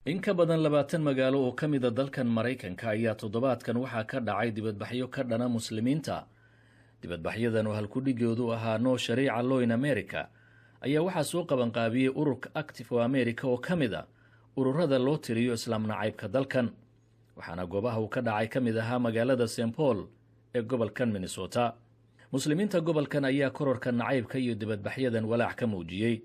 in ka badan 20 magaalo oo ka mid ah dalkan Mareykanka ayaa toddobaadkan waxaa ka dhacay dibadbaxyo ka dhana muslimiinta. dibadbaxyadan oo halkudhigoodu ahaa No Sharia Law in America ayaa waxaa soo qaban qaabiyey ururka Active for America oo ka mid ah ururada loo tiriyo islaam nacaybka dalkan. waxaana goobaha uu ka dhacay ka mid ahaa magaalada St. Paul ee gobolkan Minnesota. muslimiinta gobolkan ayaa kororka nacaybka iyo dibadbaxyadan walaac ka muujiyey.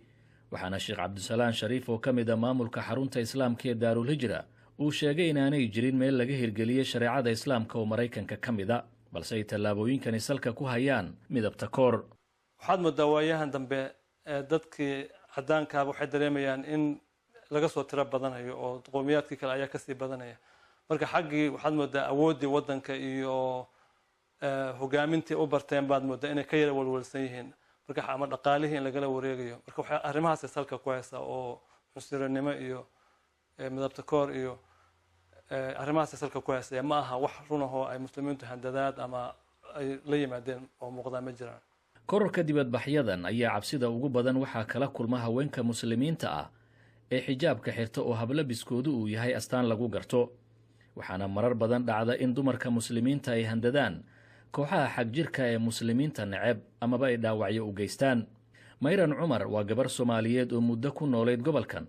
waxaana Sheekh Cabdisalaan Shariif oo ka mid ah maamulka xarunta islaamka ee Daarul Hijra uu sheegay inaanay jirin meel laga hirgeliyey shareecada islaamka oo Mareykanka ka mid ah, balse ay tallaabooyinkani salka ku hayaan midabta koor. waxaad moodaa waayahan dambe dadkii cadaanka waxay dareemayaan in laga soo tiro badanayo oo qowmiyaadkii kale ayaa kasii badanaya. marka xaggii waxaad moodaa awoodii wadanka iyo hogaamintii u barteen baad moodaa inay ka yara walwalsan yihiin. marka ama dhaqaalihii in lagala wareegayo. marka waxa arrimahaas salka ku haysa oo cunsurinimo iyo midabta koor iyo arrimahaas salka ku haysa. ma aha wax run ah oo ay muslimiintu handadaad ama ay la yimaadeen oo muuqda ma jiraan. kororka dibadbaxyadan ayaa cabsida ugu badan waxaa kala kulma haweenka muslimiinta ah ee xijaabka xirta oo hablabiskoodu uu yahay astaan lagu garto. waxaana marar badan dhacda in dumarka muslimiinta ay handadaan kooxaha xagjirka ee muslimiinta neceb amaba ay dhaawacyo u geystaan. Mayran Cumar waa gabar Soomaaliyeed oo muddo ku nooleed gobolkan.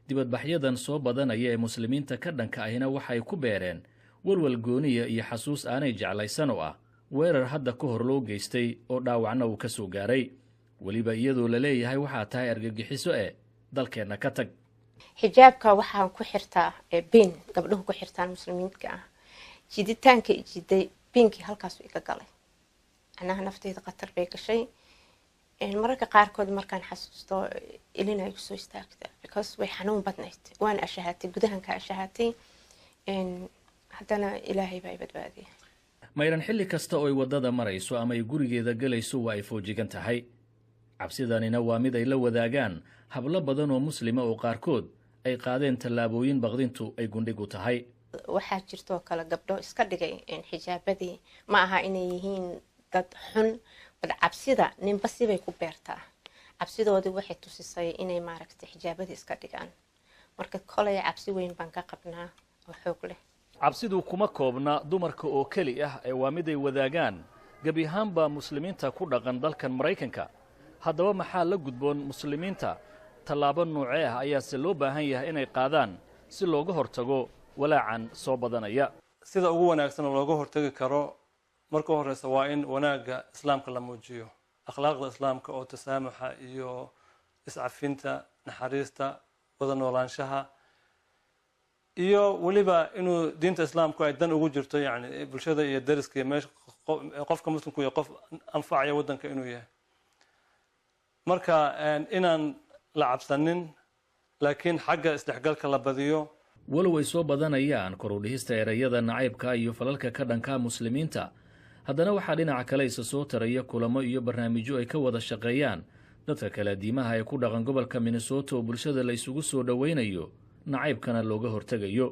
dibadbaxyadan soo badanaya ee muslimiinta ka dhanka ahina waxay ku beereen walwal gooniya iyo xasuus aanay jeclaysan oo ah weerar hadda ka hor loo geystay oo dhaawacna uu ka soo gaaray. weliba iyadoo la leeyahay waxaa tahay argagixiso dalkeenna ka tag. xijaabka waxaan ku xirtaa bin gabdhuhu ku xirtaan muslimiinta ah. jiditaanka jiday binki halkaas iga galay. anaha naftayda qatar bay gashay. mararka qaarkood markaan xasuusto ilin ay soo istaagtay because way xanuun badnayd. waan ashahatay gudahan ka ashahatay. haddana ilaahay baa badbaadiyay. Mayran xilli kasta oo ay wadada marayso ama ay gurigeeda galayso waa ay foojigan tahay. cabsidanina waa mid ay la wadaagaan hablo badan oo muslima oo qaarkood ay qaadeen tallaabooyin baqdintu ay gundhig u tahay. waxaa jirto kala gabdho iska dhigay xijaabadii ma aha inay yihiin dad xun bal cabsida ninba sibay ku beertaa. cabsidoodii waxay tusisay inay maaragtay xijaabadii iska dhigaan. marka kolay cabsi weyn baan ka qabnaa oo xoog leh. cabsidu kuma koobna dumarka oo keli ah ee waa mid ay wadaagaan gabi ahaanba muslimiinta ku dhaqan dalkan Mareykanka. haddaba maxaa la gudboon muslimiinta? tallaabo noocee ah ayaase loo baahan yahay inay qaadaan si looga hortago walaacan soo badanaya? sida ugu wanaagsan oo looga hortagi karo marka horeysa waa in wanaaga islaamka la muujiyo. akhlaaqda islaamka oo tasaamuxa iyo iscafinta, naxariista, wada noolaanshaha iyo waliba inuu diinta islaamku ay dan ugu jirto yani bulshada iyo dariska meesha qofka muslimku iyo qof anfacaya wadanka inuu yahay. marka inaan la cabsanin laakiin xagga isdhexgalka la badiyo. walow ay soo badanayaan kor u dhihista erayada nacaybka iyo falalka ka dhanka muslimiinta, haddana waxaa dhinaca kale isa soo taraya kulamo iyo barnaamijyo ay ka wada shaqeeyaan dadka kala diimaha ee ku dhaqan gobolka Minnesota oo bulshada la isugu soo dhaweynayo nacaybkana looga hortagayo.